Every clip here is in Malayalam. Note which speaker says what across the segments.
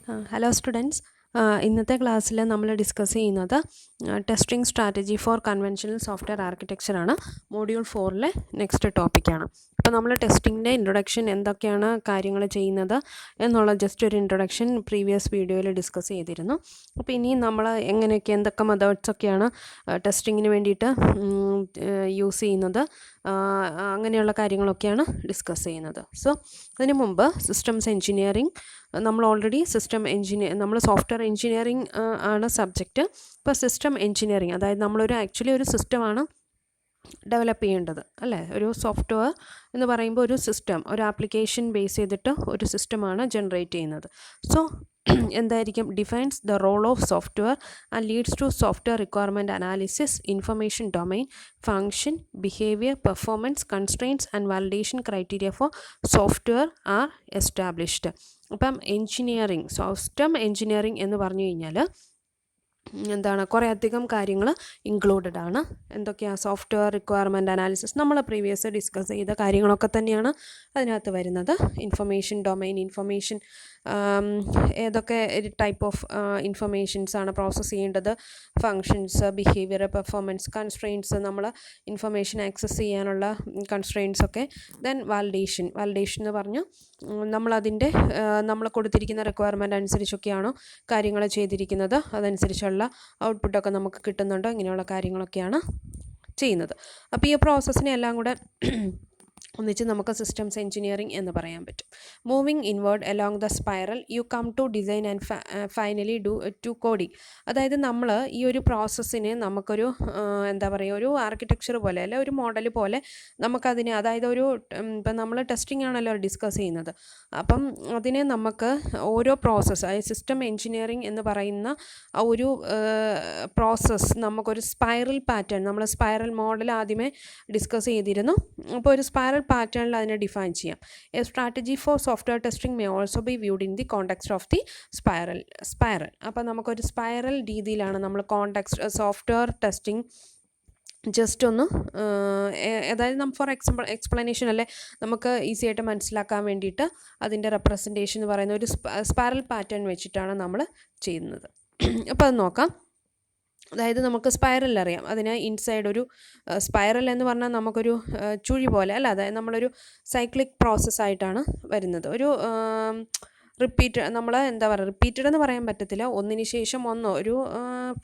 Speaker 1: Hello students. ഇന്നത്തെ ക്ലാസ്സിൽ നമ്മൾ ഡിസ്കസ് ചെയ്യുന്നത് testing strategy four conventional software architecture ആണ്. മൊഡ്യൂൾ 4-ലെ നെക്സ്റ്റ് ടോപ്പിക്കാണ്. അപ്പോൾ നമ്മൾ ടെസ്റ്റിങ്ങിൻ്റെ ഇൻട്രൊഡക്ഷൻ എന്തൊക്കെയാണ് കാര്യങ്ങൾ ചെയ്യുന്നത് എന്നുള്ള ജസ്റ്റ് ഒരു ഇൻട്രൊഡക്ഷൻ പ്രീവിയസ് വീഡിയോയിൽ ഡിസ്കസ് ചെയ്തിരുന്നു. അപ്പോൾ ഇനി നമ്മൾ എന്തൊക്കെ മെത്തേഡ്സൊക്കെയാണ് ടെസ്റ്റിങ്ങിന് വേണ്ടിയിട്ട് യൂസ് ചെയ്യുന്നത്, അങ്ങനെയുള്ള കാര്യങ്ങളൊക്കെയാണ് ഡിസ്കസ് ചെയ്യുന്നത്. സോ അതിന് മുമ്പ് സിസ്റ്റംസ് എഞ്ചിനീയറിംഗ് നമ്മൾ ഓൾറെഡി നമ്മൾ സോഫ്റ്റ്വെയർ എഞ്ചിനീയറിംഗ് ആണ് സബ്ജക്റ്റ്. ഇപ്പോൾ സിസ്റ്റം എഞ്ചിനീയറിംഗ്, അതായത് ആക്ച്വലി ഒരു സിസ്റ്റമാണ് ഡെവലപ്പ് ചെയ്യേണ്ടത് അല്ലേ. ഒരു സോഫ്റ്റ്വെയർ എന്ന് പറയുമ്പോൾ ഒരു സിസ്റ്റം, ഒരു ആപ്ലിക്കേഷൻ ബേസ് ചെയ്തിട്ട് ഒരു സിസ്റ്റമാണ് ജനറേറ്റ് ചെയ്യുന്നത്. സോ എന്തായിരിക്കും defines the role of software and leads to software requirement analysis, information domain, function, behaviour, performance, constraints and validation criteria for software are established. അപ്പം എൻജിനീയറിംഗ്, സിസ്റ്റം എൻജിനീയറിംഗ് എന്ന് പറഞ്ഞു കഴിഞ്ഞാൽ കുറേ അധികം കാര്യങ്ങൾ ഇൻക്ലൂഡഡ് ആണ്. എന്തൊക്കെയാണ്? സോഫ്റ്റ്വെയർ റിക്വയർമെൻറ്റ് അനാലിസിസ്, നമ്മൾ പ്രീവിയസ് ഡിസ്കസ് ചെയ്ത കാര്യങ്ങളൊക്കെ തന്നെയാണ് അതിനകത്ത് വരുന്നത്. ഇൻഫർമേഷൻ ഡൊമൈൻ, ഇൻഫർമേഷൻ ഏതൊക്കെ ടൈപ്പ് ഓഫ് ഇൻഫർമേഷൻസാണ് പ്രോസസ്സ് ചെയ്യേണ്ടത്, ഫങ്ഷൻസ്, ബിഹേവിയർ, പെർഫോമൻസ്, കൺസ്ട്രെയിൻറ്റ്സ്, നമ്മൾ ഇൻഫർമേഷൻ ആക്സസ് ചെയ്യാനുള്ള കൺസ്ട്രെയിൻറ്റ്സ് ഒക്കെ. ദെൻ വാലിഡേഷൻ എന്ന് പറഞ്ഞാൽ നമ്മളതിൻ്റെ നമ്മൾ കൊടുത്തിരിക്കുന്ന റിക്വയർമെൻറ്റ് അനുസരിച്ചൊക്കെയാണോ കാര്യങ്ങൾ ചെയ്തിരിക്കുന്നത്, അതനുസരിച്ചുള്ള ഔട്ട്പുട്ടൊക്കെ നമുക്ക് കിട്ടുന്നുണ്ടോ, ഇങ്ങനെയുള്ള കാര്യങ്ങളൊക്കെയാണ് ചെയ്യുന്നത്. അപ്പോൾ ഈ പ്രോസസ്സിനെ എല്ലാം കൂടെ ഒന്നിച്ച് നമുക്ക് സിസ്റ്റംസ് എഞ്ചിനീയറിംഗ് എന്ന് പറയാൻ പറ്റും. Moving inward along the spiral you come to design and finally to coding. അതായത് നമ്മൾ ഈ ഒരു പ്രോസസ്സിനെ നമുക്കൊരു ഒരു ആർക്കിടെക്ചർ പോലെ അല്ലെ ഒരു മോഡൽ പോലെ നമുക്കതിനെ, അതായത് ഇപ്പം നമ്മൾ ടെസ്റ്റിംഗ് ആണല്ലോ ഡിസ്കസ് ചെയ്യുന്നത്. അപ്പം അതിനെ നമുക്ക് ഓരോ പ്രോസസ്സ്, അതായത് സിസ്റ്റം എഞ്ചിനീയറിംഗ് എന്ന് പറയുന്ന ആ ഒരു പ്രോസസ്സ് നമുക്കൊരു സ്പൈറൽ പാറ്റേൺ, നമ്മൾ സ്പൈറൽ മോഡൽ ആദ്യമേ ഡിസ്കസ് ചെയ്തിരുന്നു. അപ്പോൾ ഒരു സ്പൈറൽ പാറ്റേണിൽ അതിനെ ഡിഫൈൻ ചെയ്യാം. A strategy four software testing may also be viewed in the context of the spiral. അപ്പോൾ നമുക്കൊരു സ്പൈറൽ രീതിയിലാണ് നമ്മൾ സോഫ്റ്റ്വെയർ ടെസ്റ്റിംഗ് ജസ്റ്റ് ഒന്ന്, അതായത് ഫോർ എക്സ്പ്ലനേഷൻ അല്ലേ, നമുക്ക് ഈസി ആയിട്ട് മനസ്സിലാക്കാൻ വേണ്ടിയിട്ട് അതിൻ്റെ റെപ്രസെൻറ്റേഷൻ എന്ന് പറയുന്ന ഒരു സ്പൈറൽ പാറ്റേൺ വെച്ചിട്ടാണ് നമ്മൾ ചെയ്യുന്നത്. അപ്പോൾ അത് നോക്കാം. അതായത് നമുക്ക് സ്പൈറൽ അറിയാം, അതിന് ഇൻസൈഡ് ഒരു സ്പൈറൽ എന്ന് പറഞ്ഞാൽ നമുക്കൊരു ചുഴി പോലെ അല്ല, അതായത് നമ്മളൊരു സൈക്ലിക് പ്രോസസ്സായിട്ടാണ് വരുന്നത്. ഒരു റിപ്പീറ്റഡ് എന്ന് പറയാൻ പറ്റത്തില്ല, ഒന്നിന് ശേഷം ഒന്നോ ഒരു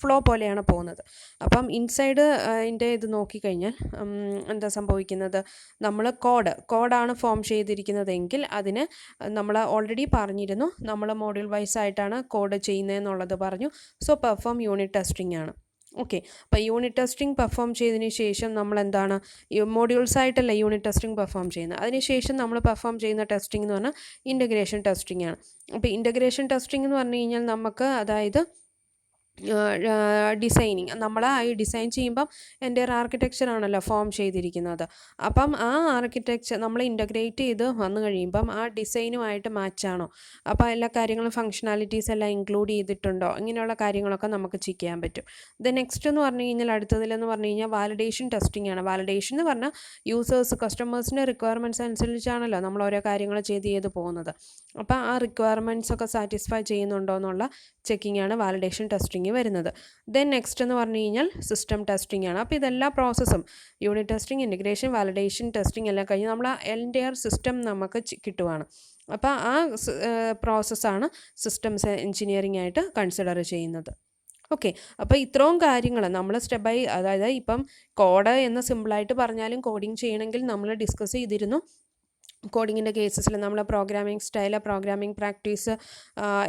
Speaker 1: ഫ്ലോ പോലെയാണ് പോകുന്നത്. അപ്പം ഇൻസൈഡ് അതിൻ്റെ ഇത് നോക്കിക്കഴിഞ്ഞാൽ എന്താ സംഭവിക്കുന്നത്, നമ്മൾ കോഡാണ് ഫോം ചെയ്തിരിക്കുന്നതെങ്കിൽ അതിന് നമ്മൾ ഓൾറെഡി പറഞ്ഞിരുന്നു, നമ്മൾ മോഡ്യൂൾ വൈസ് ആയിട്ടാണ് കോഡ് ചെയ്യുന്നതെന്നുള്ളത് പറഞ്ഞു. സോ പെർഫോം യൂണിറ്റ് ടെസ്റ്റിംഗ് ആണ്. ഓക്കെ, അപ്പോൾ യൂണിറ്റ് ടെസ്റ്റിംഗ് പെർഫോം ചെയ്തതിന് ശേഷം നമ്മൾ മോഡ്യൂൾസ് ആയിട്ടല്ല യൂണിറ്റ് ടെസ്റ്റിംഗ് പെർഫോം ചെയ്യുന്നത്. അതിനുശേഷം നമ്മൾ പെർഫോം ചെയ്യുന്ന ടെസ്റ്റിംഗ് എന്ന് പറഞ്ഞാൽ ഇൻ്റഗ്രേഷൻ ടെസ്റ്റിംഗ് ആണ്. അപ്പോൾ ഇൻ്റഗ്രേഷൻ ടെസ്റ്റിംഗ് എന്ന് പറഞ്ഞു കഴിഞ്ഞാൽ നമുക്ക്, അതായത് ഡിസൈനിങ്, നമ്മൾ ഈ ഡിസൈൻ ചെയ്യുമ്പം എൻ്റെ ഒരു ആർക്കിടെക്ചർ ആണല്ലോ ഫോം ചെയ്തിരിക്കുന്നത്. അപ്പം ആ ആർക്കിടെക്ചർ നമ്മൾ ഇൻ്റഗ്രേറ്റ് ചെയ്ത് വന്നു കഴിയുമ്പം ആ ഡിസൈനുമായിട്ട് മാച്ചാണോ, അപ്പോൾ എല്ലാ കാര്യങ്ങളും ഫങ്ഷണാലിറ്റീസ് എല്ലാം ഇൻക്ലൂഡ് ചെയ്തിട്ടുണ്ടോ, ഇങ്ങനെയുള്ള കാര്യങ്ങളൊക്കെ നമുക്ക് ചെക്ക് ചെയ്യാൻ പറ്റും. ദെൻ നെക്സ്റ്റ് എന്ന് പറഞ്ഞു കഴിഞ്ഞാൽ അടുത്തതിലെന്ന് പറഞ്ഞു കഴിഞ്ഞാൽ വാലിഡേഷൻ ടെസ്റ്റിംഗ് ആണ്. വാലിഡേഷൻ എന്ന് പറഞ്ഞാൽ കസ്റ്റമേഴ്സിൻ്റെ റിക്വയർമെൻറ്റ്സ് അനുസരിച്ചാണല്ലോ നമ്മൾ ഓരോ കാര്യങ്ങൾ ചെയ്ത് പോകുന്നത്. അപ്പോൾ ആ റിക്വയർമെൻറ്റ്സ് ഒക്കെ സാറ്റിസ്ഫൈ ചെയ്യുന്നുണ്ടോ എന്നുള്ള ചെക്കിംഗ് ആണ് വാലിഡേഷൻ ടെസ്റ്റിംഗ് വരുന്നത്. ദെൻ നെക്സ്റ്റ് എന്ന് പറഞ്ഞു കഴിഞ്ഞാൽ സിസ്റ്റം ടെസ്റ്റിംഗ് ആണ്. അപ്പോൾ ഇതെല്ലാ പ്രോസസ്സും unit testing, integration, validation testing എല്ലാം കഴിഞ്ഞ് നമ്മൾ ആ എൻറ്റയർ സിസ്റ്റം നമുക്ക് കിട്ടുവാണ്. അപ്പോൾ ആ പ്രോസസ്സാണ് സിസ്റ്റംസ് എഞ്ചിനീയറിംഗ് ആയിട്ട് കൺസിഡർ ചെയ്യുന്നത്. ഓക്കെ, അപ്പോൾ ഇത്രയും കാര്യങ്ങൾ നമ്മൾ സ്റ്റെപ്പ് ബൈ, അതായത് ഇപ്പം കോഡ് എന്ന് സിമ്പിളായിട്ട് പറഞ്ഞാലും കോഡിങ് ചെയ്യണമെങ്കിൽ നമ്മൾ ഡിസ്കസ് ചെയ്തിരുന്നു. കോഡിങ്ങിൻ്റെ കേസസിൽ നമ്മൾ പ്രോഗ്രാമിംഗ് സ്റ്റൈൽ, പ്രോഗ്രാമിംഗ് പ്രാക്ടീസ്,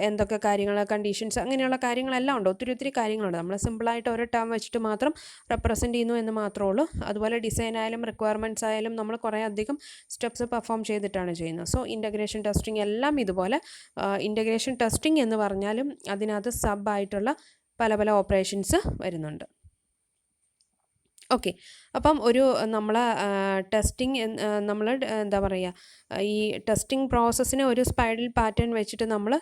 Speaker 1: എന്തൊക്കെ കാര്യങ്ങൾ, കണ്ടീഷൻസ്, അങ്ങനെയുള്ള കാര്യങ്ങളെല്ലാം ഉണ്ട്. ഒത്തിരി കാര്യങ്ങളുണ്ട്. നമ്മൾ സിമ്പിളായിട്ട് ഒരു ടേം വെച്ചിട്ട് മാത്രം റെപ്രസെൻറ്റ് ചെയ്യുന്നു എന്ന് മാത്രമേ ഉള്ളൂ. അതുപോലെ ഡിസൈൻ ആയാലും റിക്വയർമെൻറ്റ്സ് ആയാലും നമ്മൾ കുറേ അധികം സ്റ്റെപ്സ് പെർഫോം ചെയ്തിട്ടാണ് ചെയ്യുന്നത്. സോ ഇൻ്റഗ്രേഷൻ ടെസ്റ്റിംഗ് എല്ലാം ഇതുപോലെ. ഇൻ്റഗ്രേഷൻ ടെസ്റ്റിംഗ് എന്ന് പറഞ്ഞാലും അതിനകത്ത് സബായിട്ടുള്ള പല ഓപ്പറേഷൻസ് വരുന്നുണ്ട്. ഓക്കെ, അപ്പം നമ്മൾ ടെസ്റ്റിംഗ്, നമ്മൾ ഈ ടെസ്റ്റിംഗ് പ്രോസസ്സിനെ ഒരു സ്പൈറൽ പാറ്റേൺ വെച്ചിട്ട് നമ്മൾ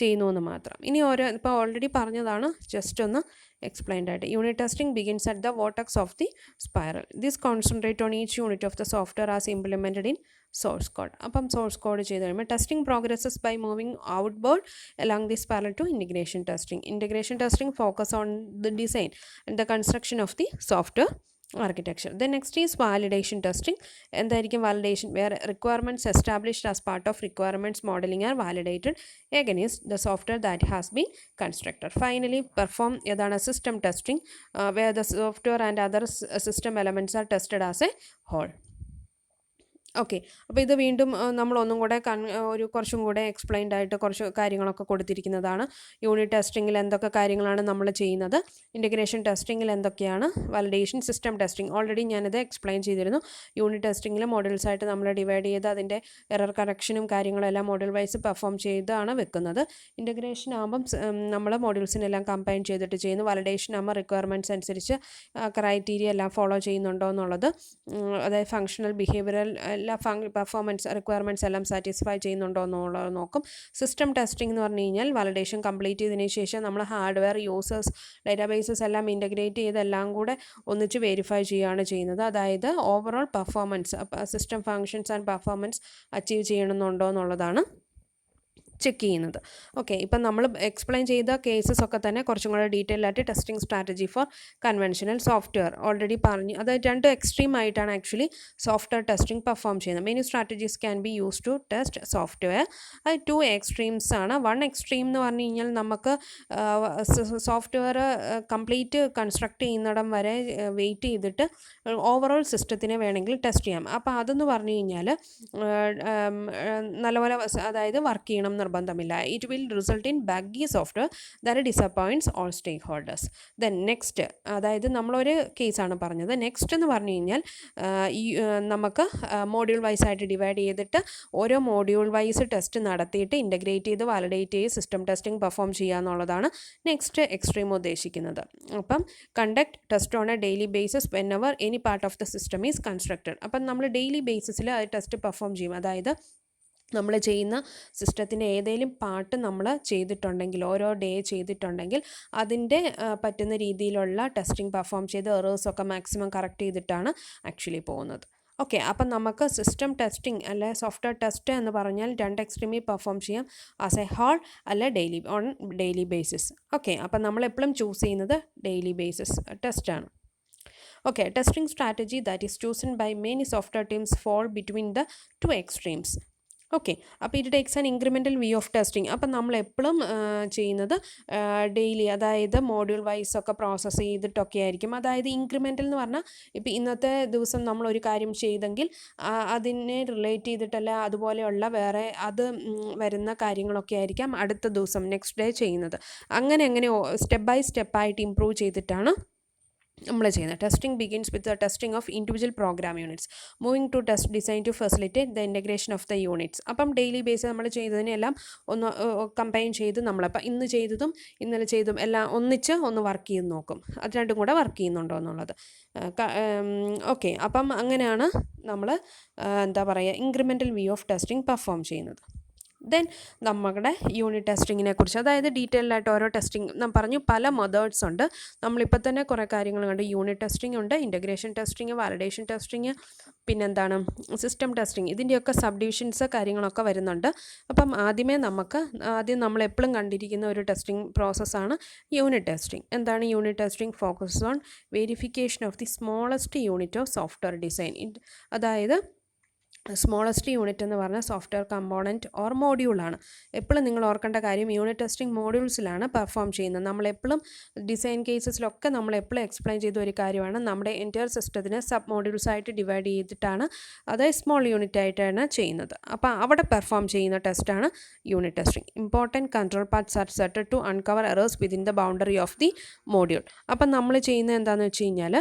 Speaker 1: ചെയ്യുന്നു എന്ന് മാത്രം. ഇനി ഇപ്പോൾ ഓൾറെഡി പറഞ്ഞതാണ്, ജസ്റ്റ് ഒന്ന് എക്സ്പ്ലെയിൻഡ് ആയിട്ട്. Unit testing begins at the vortex of the spiral. This concentrate on each unit of the software as implemented in source code. അപ്പം സോഴ്സ് കോഡ് ചെയ്ത് കഴിയുമ്പോൾ testing progresses by moving outward along this parallel to integration testing. Integration testing focus on the design and the construction of the software architecture. Then next is validation testing. എന്തായിരിക്കും validation? Where requirements established as part of requirements modeling are validated against the software that has been constructed. Finally, perform ഏതാണ് system testing, where the software and other system elements are tested as a whole. Okay, അപ്പോൾ ഇത് വീണ്ടും നമ്മളൊന്നും കൂടെ ഒരു കുറച്ചും കൂടെ എക്സ്പ്ലെയിൻഡ് ആയിട്ട് കുറച്ച് കാര്യങ്ങളൊക്കെ കൊടുത്തിരിക്കുന്നതാണ്. യൂണിറ്റ് ടെസ്റ്റിങ്ങിൽ എന്തൊക്കെ കാര്യങ്ങളാണ് നമ്മൾ ചെയ്യുന്നത്, ഇൻ്റഗ്രേഷൻ ടെസ്റ്റിങ്ങിൽ എന്തൊക്കെയാണ്, വാലിഡേഷൻ, സിസ്റ്റം ടെസ്റ്റിംഗ് ഓൾറെഡി ഞാനിത് എക്സ്പ്ലെയിൻ ചെയ്തിരുന്നു. യൂണിറ്റ് ടെസ്റ്റിങ്ങിൽ മോഡ്യൂൾസ് ആയിട്ട് നമ്മൾ ഡിവൈഡ് ചെയ്ത് അതിൻ്റെ എറർ കറക്ഷനും കാര്യങ്ങളും എല്ലാം മോഡ്യൂൾ വൈസ് പെർഫോം ചെയ്താണ് വെക്കുന്നത്. ഇൻ്റഗ്രേഷൻ ആകുമ്പം നമ്മൾ മോഡ്യൂൾസിനെല്ലാം കമ്പൈൻ ചെയ്തിട്ട് ചെയ്യുന്നു. വാലിഡേഷൻ ആകുമ്പോൾ റിക്വയർമെൻറ്റ്സ് അനുസരിച്ച് ക്രൈറ്റീരിയ എല്ലാം ഫോളോ ചെയ്യുന്നുണ്ടോ എന്നുള്ളത്, അതായത് ഫങ്ഷണൽ, ബിഹേവിയറൽ എല്ലാ പെർഫോമൻസ് റിക്വയർമെൻറ്റ്സ് എല്ലാം സാറ്റിസ്ഫൈ ചെയ്യുന്നുണ്ടോ എന്നുള്ളത് നോക്കും. സിസ്റ്റം ടെസ്റ്റിംഗ് എന്ന് പറഞ്ഞു കഴിഞ്ഞാൽ വാലിഡേഷൻ കംപ്ലീറ്റ് ചെയ്തതിന് ശേഷം നമ്മൾ ഹാർഡ്വെയർ, യൂസേഴ്സ്, ഡേറ്റാബേസസ് എല്ലാം ഇൻ്റഗ്രേറ്റ് ചെയ്ത് എല്ലാം കൂടെ ഒന്നിച്ച് വെരിഫൈ ചെയ്യുകയാണ് ചെയ്യുന്നത്. അതായത് overall performance, system functions and performance achieve ചെയ്യണമെന്നുണ്ടോ എന്നുള്ളതാണ് ചെക്ക് ചെയ്യുന്നത്. ഓക്കെ, ഇപ്പം നമ്മൾ എക്സ്പ്ലെയിൻ ചെയ്ത കേസസ് ഒക്കെ തന്നെ കുറച്ചും കൂടെ ഡീറ്റെയിൽ ആയിട്ട് testing strategy for conventional software already പറഞ്ഞു. അതായത് രണ്ട് എക്സ്ട്രീം ആയിട്ടാണ് ആക്ച്വലി സോഫ്റ്റ്വെയർ ടെസ്റ്റിംഗ് പെർഫോം ചെയ്യുന്നത്. Many strategies can be use to test software. അത് 2 എക്സ്ട്രീംസ് ആണ്. 1 എക്സ്ട്രീം എന്ന് പറഞ്ഞു കഴിഞ്ഞാൽ നമുക്ക് സോഫ്റ്റ്വെയർ കംപ്ലീറ്റ് കൺസ്ട്രക്ട് ചെയ്യുന്നിടം വരെ വെയിറ്റ് ചെയ്തിട്ട് ഓവറോൾ സിസ്റ്റത്തിനെ വേണമെങ്കിൽ ടെസ്റ്റ് ചെയ്യാം. അപ്പോൾ അതെന്ന് പറഞ്ഞു കഴിഞ്ഞാൽ നല്ലപോലെ അതായത് വർക്ക് ചെയ്യണം നിർബന്ധമില്ല. It will result in buggy software that disappoints all stakeholders. Then next, അതായത് നമ്മളൊരു കേസാണ് പറഞ്ഞത്. നെക്സ്റ്റ് എന്ന് പറഞ്ഞു കഴിഞ്ഞാൽ നമുക്ക് മോഡ്യൂൾ വൈസ് ആയിട്ട് ഡിവൈഡ് ചെയ്തിട്ട് ഓരോ മോഡ്യൂൾ വൈസ് ടെസ്റ്റ് നടത്തിയിട്ട് ഇൻ്റഗ്രേറ്റ് ചെയ്ത് വാലിഡേറ്റ് ചെയ്ത് സിസ്റ്റം ടെസ്റ്റിംഗ് പെർഫോം ചെയ്യുക എന്നുള്ളതാണ് നെക്സ്റ്റ് എക്സ്ട്രീം ഉദ്ദേശിക്കുന്നത്. അപ്പം conduct test on A daily basis when ever any part of the system is constructed. അപ്പം നമ്മൾ ഡെയിലി ബേസിസിൽ അത് ടെസ്റ്റ് പെർഫോം ചെയ്യും. അതായത് നമ്മൾ ചെയ്യുന്ന സിസ്റ്റത്തിൻ്റെ ഏതെങ്കിലും പാർട്ട് നമ്മൾ ചെയ്തിട്ടുണ്ടെങ്കിൽ, ഓരോ ഡേ ചെയ്തിട്ടുണ്ടെങ്കിൽ അതിൻ്റെ പറ്റുന്ന രീതിയിലുള്ള ടെസ്റ്റിംഗ് പെർഫോം ചെയ്ത് എറേഴ്സൊക്കെ മാക്സിമം കറക്റ്റ് ചെയ്തിട്ടാണ് ആക്ച്വലി പോകുന്നത്. ഓക്കെ, അപ്പം നമുക്ക് സിസ്റ്റം ടെസ്റ്റിംഗ് അല്ലെ സോഫ്റ്റ്വെയർ ടെസ്റ്റ് എന്ന് പറഞ്ഞാൽ 2 എക്സ്ട്രീമിൽ പെർഫോം ചെയ്യാം. ആസ് എ ഹോൾ അല്ലെ ഡെയിലി ബേസിസ്. ഓക്കെ, അപ്പം നമ്മളെപ്പോഴും ചൂസ് ചെയ്യുന്നത് ഡെയിലി ബേസിസ് ടെസ്റ്റാണ്. Okay, testing strategy that is chosen by many software teams fall between the 2 extremes. Okay, അപ്പോൾ it takes an incremental view of testing. അപ്പം നമ്മളെപ്പോഴും ചെയ്യുന്നത് ഡെയിലി, അതായത് മോഡ്യൂൾ വൈസ് ഒക്കെ പ്രോസസ്സ് ചെയ്തിട്ടൊക്കെ ആയിരിക്കും. അതായത് ഇൻക്രിമെൻ്റൽ എന്ന് പറഞ്ഞാൽ ഇപ്പോൾ ഇന്നത്തെ ദിവസം നമ്മളൊരു കാര്യം ചെയ്തെങ്കിൽ അതിനെ റിലേറ്റ് ചെയ്തിട്ടല്ല അതുപോലെയുള്ള വേറെ വരുന്ന കാര്യങ്ങളൊക്കെ ആയിരിക്കാം അടുത്ത ദിവസം നെക്സ്റ്റ് ഡേ ചെയ്യുന്നത്. അങ്ങനെ സ്റ്റെപ്പ് ബൈ സ്റ്റെപ്പായിട്ട് ഇംപ്രൂവ് ചെയ്തിട്ടാണ് നമ്മൾ ചെയ്യുന്നത്. Testing begins with the testing of individual program units, moving to test design to facilitate the integration of the units. അപ്പം ഡെയിലി ബേസ് നമ്മൾ ചെയ്തതിനെല്ലാം ഒന്ന് കമ്പൈൻ ചെയ്ത് നമ്മളപ്പം ഇന്ന് ചെയ്തതും ഇന്നലെ ചെയ്തതും എല്ലാം ഒന്ന് വർക്ക് ചെയ്ത് നോക്കും, അത് രണ്ടും കൂടെ വർക്ക് ചെയ്യുന്നുണ്ടോ എന്നുള്ളത്. ഓക്കെ, അപ്പം അങ്ങനെയാണ് നമ്മൾ എന്താ പറയുക incremental view of testing perform ചെയ്യുന്നത്. ദെൻ നമ്മുടെ യൂണിറ്റ് ടെസ്റ്റിങ്ങിനെ കുറിച്ച്, അതായത് ഡീറ്റെയിൽഡ് ആയിട്ട് ഓരോ ടെസ്റ്റിംഗ് ഞാൻ പറഞ്ഞു പല മെത്തേഡ്സ് ഉണ്ട്. നമ്മളിപ്പോൾ തന്നെ കുറേ കാര്യങ്ങൾ കണ്ട്. യൂണിറ്റ് ടെസ്റ്റിംഗ് ഉണ്ട്, ഇൻ്റഗ്രേഷൻ ടെസ്റ്റിംഗ്, വാലിഡേഷൻ ടെസ്റ്റിംഗ്, പിന്നെന്താണ് സിസ്റ്റം ടെസ്റ്റിംഗ്. ഇതിൻ്റെയൊക്കെ സബ് ഡിവിഷൻസ് കാര്യങ്ങളൊക്കെ വരുന്നുണ്ട്. അപ്പം ആദ്യം നമ്മൾ എപ്പോഴും കണ്ടിരിക്കുന്ന ഒരു ടെസ്റ്റിംഗ് പ്രോസസ്സാണ് യൂണിറ്റ് ടെസ്റ്റിംഗ്. എന്താണ് unit testing? Focus on verification of the smallest unit of software design. അതായത് സ്മോളസ്റ്റ് യൂണിറ്റ് എന്ന് പറഞ്ഞാൽ സോഫ്റ്റ്വെയർ കമ്പോണൻറ്റ് ഓർ മോഡ്യൂളാണ്. എപ്പോഴും നിങ്ങൾ ഓർക്കേണ്ട കാര്യം യൂണിറ്റ് ടെസ്റ്റിംഗ് മോഡ്യൂൾസിലാണ് പെർഫോം ചെയ്യുന്നത്. നമ്മളെപ്പോഴും ഡിസൈൻ കേസസിലൊക്കെ നമ്മളെപ്പോഴും എക്സ്പ്ലെയിൻ ചെയ്ത ഒരു കാര്യമാണ് നമ്മുടെ എൻറ്റയർ സിസ്റ്റത്തിനെ സബ് മോഡ്യൂൾസായിട്ട് ഡിവൈഡ് ചെയ്തിട്ടാണ്, അതായത് സ്മോൾ യൂണിറ്റ് ആയിട്ടാണ് ചെയ്യുന്നത്. അപ്പോൾ അവിടെ പെർഫോം ചെയ്യുന്ന ടെസ്റ്റാണ് unit testing. Important control parts are set to uncover errors within the boundary of the module. അപ്പം നമ്മൾ ചെയ്യുന്നത് എന്താണെന്ന് വെച്ച് കഴിഞ്ഞാൽ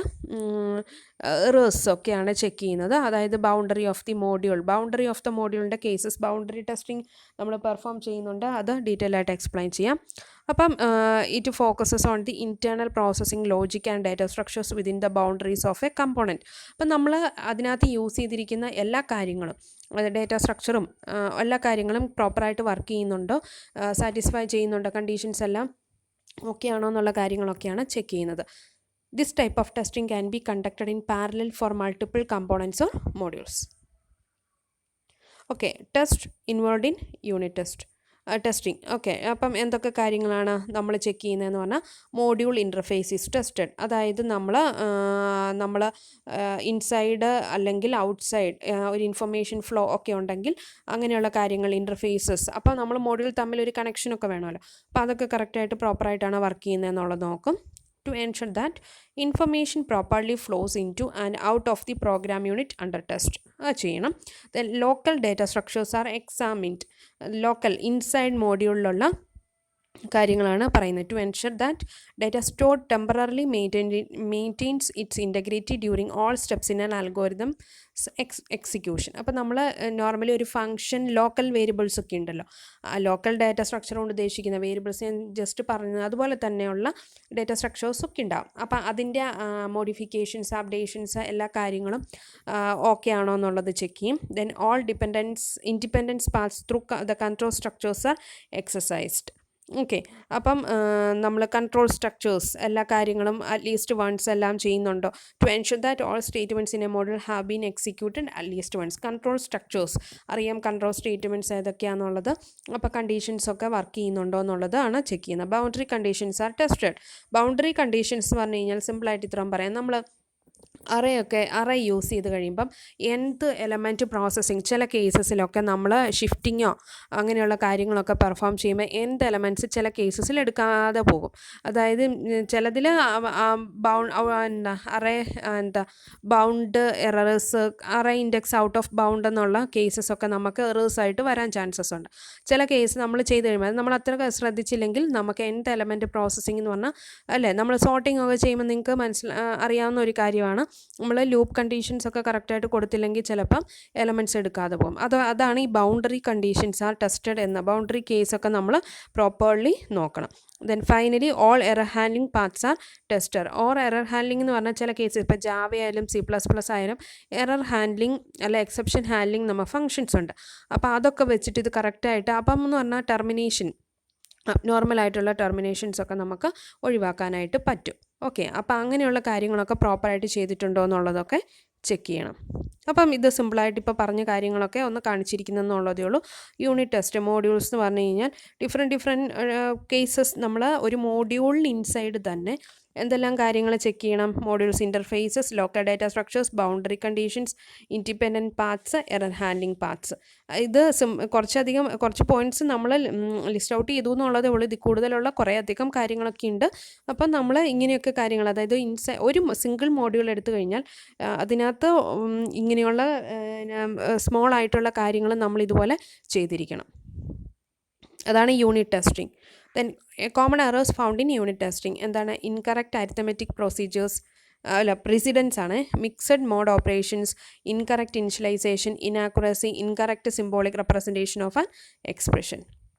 Speaker 1: എറേഴ്സ് ഒക്കെയാണ് ചെക്ക് ചെയ്യുന്നത്. അതായത് ബൗണ്ടറി ഓഫ് ദി മോഡ്യൂളിൻ്റെ കേസസ് ബൗണ്ടറി ടെസ്റ്റിംഗ് നമ്മൾ പെർഫോം ചെയ്യുന്നുണ്ട്. അത് ഡീറ്റെയിൽ ആയിട്ട് എക്സ്പ്ലെയിൻ ചെയ്യാം. അപ്പം it focuses on the internal processing logic and data structures within the boundaries of a component. അപ്പം നമ്മൾ അതിനകത്ത് യൂസ് ചെയ്തിരിക്കുന്ന എല്ലാ കാര്യങ്ങളും, ഡാറ്റ സ്ട്രക്ചറും എല്ലാ കാര്യങ്ങളും പ്രോപ്പറായിട്ട് വർക്ക് ചെയ്യുന്നുണ്ടോ, സാറ്റിസ്ഫൈ ചെയ്യുന്നുണ്ടോ, കണ്ടീഷൻസ് എല്ലാം ഓക്കെ ആണോ എന്നുള്ള കാര്യങ്ങളൊക്കെയാണ് ചെക്ക് ചെയ്യുന്നത്. This type of testing can be conducted in parallel for multiple components or modules. Okay, test involve in unit test testing. Okay, അപ്പം എന്തൊക്കെ കാര്യങ്ങളാണ് നമ്മൾ ചെക്ക് ചെയ്യുന്നതെന്ന് പറഞ്ഞാൽ മോഡ്യൂൾ ഇൻ്റർഫേസ് ഈസ് ടെസ്റ്റഡ്. അതായത് നമ്മൾ ഇൻസൈഡ് അല്ലെങ്കിൽ ഔട്ട്സൈഡ് ഒരു ഇൻഫർമേഷൻ ഫ്ലോ ഒക്കെ ഉണ്ടെങ്കിൽ അങ്ങനെയുള്ള കാര്യങ്ങൾ ഇൻ്റർഫേസസ്, അപ്പോൾ നമ്മൾ മോഡ്യൂൾ തമ്മിൽ ഒരു കണക്ഷനൊക്കെ വേണമല്ലോ, അപ്പോൾ അതൊക്കെ കറക്റ്റായിട്ട് പ്രോപ്പറായിട്ടാണ് വർക്ക് ചെയ്യുന്നതെന്നുള്ളത് നോക്കും. To ensure that information properly flows into and out of the program unit under test. ചെയ്യണം. Then local data structures are examined. Local inside മോഡ്യൂളിലുള്ള കാര്യങ്ങളാണ് പറയുന്നത്. To ensure that data stored temporarily maintains its integrity during all steps in an algorithm execution. അപ്പോൾ നമ്മൾ നോർമലി ഒരു ഫംഗ്ഷൻ ലോക്കൽ വേരിയബിൾസ് ഒക്കെ ഉണ്ടല്ലോ, ആ ലോക്കൽ ഡാറ്റ സ്ട്രക്ചർ കൊണ്ട് ഉദ്ദേശിക്കുന്ന വേരിയബിൾസ് ഞാൻ ജസ്റ്റ് പറഞ്ഞത് അതുപോലെ തന്നെയുള്ള ഡാറ്റ സ്ട്രക്ചേഴ്സ് ഒക്കെ ഉണ്ടാവും. അപ്പോൾ അതിൻ്റെ മോഡിഫിക്കേഷൻസ്, അപ്ഡേഷൻസ്, എല്ലാ കാര്യങ്ങളും ഓക്കെ ആണോ എന്നുള്ളത് ചെക്ക് ചെയ്യും. Then all independence pass through the control structures R exercised. Okay, അപ്പം നമ്മൾ കൺട്രോൾ സ്ട്രക്ചേഴ്സ് എല്ലാ കാര്യങ്ങളും അറ്റ്ലീസ്റ്റ് വൺസ് എല്ലാം ചെയ്യുന്നുണ്ടോ? To ensure that all statements in a model have been executed at least once. Control structures അറിയാം, കൺട്രോൾ സ്റ്റേറ്റ്മെൻറ്റ്സ് ഏതൊക്കെയാണെന്നുള്ളത്, അപ്പോൾ കണ്ടീഷൻസ് ഒക്കെ വർക്ക് ചെയ്യുന്നുണ്ടോ എന്നുള്ളതാണ് ചെക്ക് ചെയ്യുന്നത്. Boundary conditions are tested. Boundary conditions എന്ന് പറഞ്ഞു കഴിഞ്ഞാൽ സിമ്പിളായിട്ട് ഇത്രയും പറയാം. നമ്മൾ അറേ യൂസ് ചെയ്ത് കഴിയുമ്പം എന്ത് എലമെൻറ്റ് പ്രോസസ്സിങ്, ചില കേസസിലൊക്കെ നമ്മൾ ഷിഫ്റ്റിങ്ങോ അങ്ങനെയുള്ള കാര്യങ്ങളൊക്കെ പെർഫോം ചെയ്യുമ്പോൾ എന്ത് എലമെൻറ്റ്സ് ചില കേസസിൽ എടുക്കാതെ പോകും. അതായത് ചിലതിൽ bound errors, array index out of bound എന്നുള്ള കേസസൊക്കെ നമുക്ക് എറേഴ്സായിട്ട് വരാൻ ചാൻസസ് ഉണ്ട്. ചില കേസ് നമ്മൾ ചെയ്ത് കഴിയുമ്പോൾ നമ്മൾ അത്ര ശ്രദ്ധിച്ചില്ലെങ്കിൽ നമുക്ക് എന്ത് എലമെൻറ്റ് പ്രോസസ്സിംഗ് എന്ന് പറഞ്ഞാൽ അല്ലേ, നമ്മൾ സോർട്ടിംഗ് ഒക്കെ ചെയ്യുമ്പോൾ നിങ്ങൾക്ക് അറിയാവുന്ന ഒരു കാര്യമാണ്, നമ്മൾ ലൂപ്പ് കണ്ടീഷൻസ് ഒക്കെ കറക്റ്റായിട്ട് കൊടുത്തില്ലെങ്കിൽ ചിലപ്പം എലമെൻറ്റ്സ് എടുക്കാതെ പോകും. അതാണ് ഈ ബൗണ്ടറി കണ്ടീഷൻസ് ആർ ടെസ്റ്റഡ് എന്ന ബൗണ്ടറി കേസൊക്കെ നമ്മൾ പ്രോപ്പർലി നോക്കണം. Then finally all error handling parts R tester. Error handling എന്ന് പറഞ്ഞാൽ ചില കേസ് ഇപ്പോൾ ജാവ ആയാലും C++ ആയാലും എറർ ഹാൻഡ്ലിംഗ് അല്ല എക്സെപ്ഷൻ ഹാൻഡ്ലിംഗ് നമ്മൾ ഫങ്ഷൻസ് ഉണ്ട്. അപ്പോൾ അതൊക്കെ വെച്ചിട്ട് ഇത് കറക്റ്റായിട്ട്, അപ്പം എന്ന് പറഞ്ഞാൽ ടെർമിനേഷൻ, നോർമലായിട്ടുള്ള ടെർമിനേഷൻസൊക്കെ നമുക്ക് ഒഴിവാക്കാനായിട്ട് പറ്റും. ഓക്കെ, അപ്പോൾ അങ്ങനെയുള്ള കാര്യങ്ങളൊക്കെ പ്രോപ്പറായിട്ട് ചെയ്തിട്ടുണ്ടോ എന്നുള്ളതൊക്കെ ചെക്ക് ചെയ്യണം. അപ്പം ഇത് സിമ്പിളായിട്ട് ഇപ്പോൾ പറഞ്ഞ കാര്യങ്ങളൊക്കെ ഒന്ന് കാണിച്ചിരിക്കുന്നെന്നുള്ളതേ ഉള്ളൂ. യൂണിറ്റ് ടെസ്റ്റ് മോഡ്യൂൾസ് എന്ന് പറഞ്ഞു കഴിഞ്ഞാൽ ഡിഫറെൻറ്റ് കേസസ് നമ്മൾ ഒരു മോഡ്യൂളിന് ഇൻസൈഡ് തന്നെ എന്തെല്ലാം കാര്യങ്ങൾ ചെക്ക് ചെയ്യണം? Modules interfaces, local data structures, boundary conditions, independent parts, error handling parts. ഇത് കുറച്ച് പോയിൻറ്റ്സ് നമ്മൾ ലിസ്റ്റ് ഔട്ട് ചെയ്തു എന്നുള്ളതേ ഉള്ളൂ. ഇതിൽ കൂടുതലുള്ള കുറേ അധികം കാര്യങ്ങളൊക്കെ ഉണ്ട്. അപ്പം നമ്മൾ ഇങ്ങനെയൊക്കെ കാര്യങ്ങൾ, അതായത് ഒരു സിംഗിൾ മോഡ്യൂൾ എടുത്തു കഴിഞ്ഞാൽ അതിനകത്ത് ഇങ്ങനെയുള്ള സ്മോൾ ആയിട്ടുള്ള കാര്യങ്ങൾ നമ്മൾ ഇതുപോലെ ചെയ്തിരിക്കണം. അതാണ് unit testing. Then common errors found in unit testing എന്താണ്? ഇൻകറക്റ്റ് അരിത്തമെറ്റിക് പ്രൊസീജിയേഴ്സ്, പ്രിസിഡൻസ് ആണ്, mixed mode operations, incorrect initialization, inaccuracy, incorrect symbolic representation of an expression.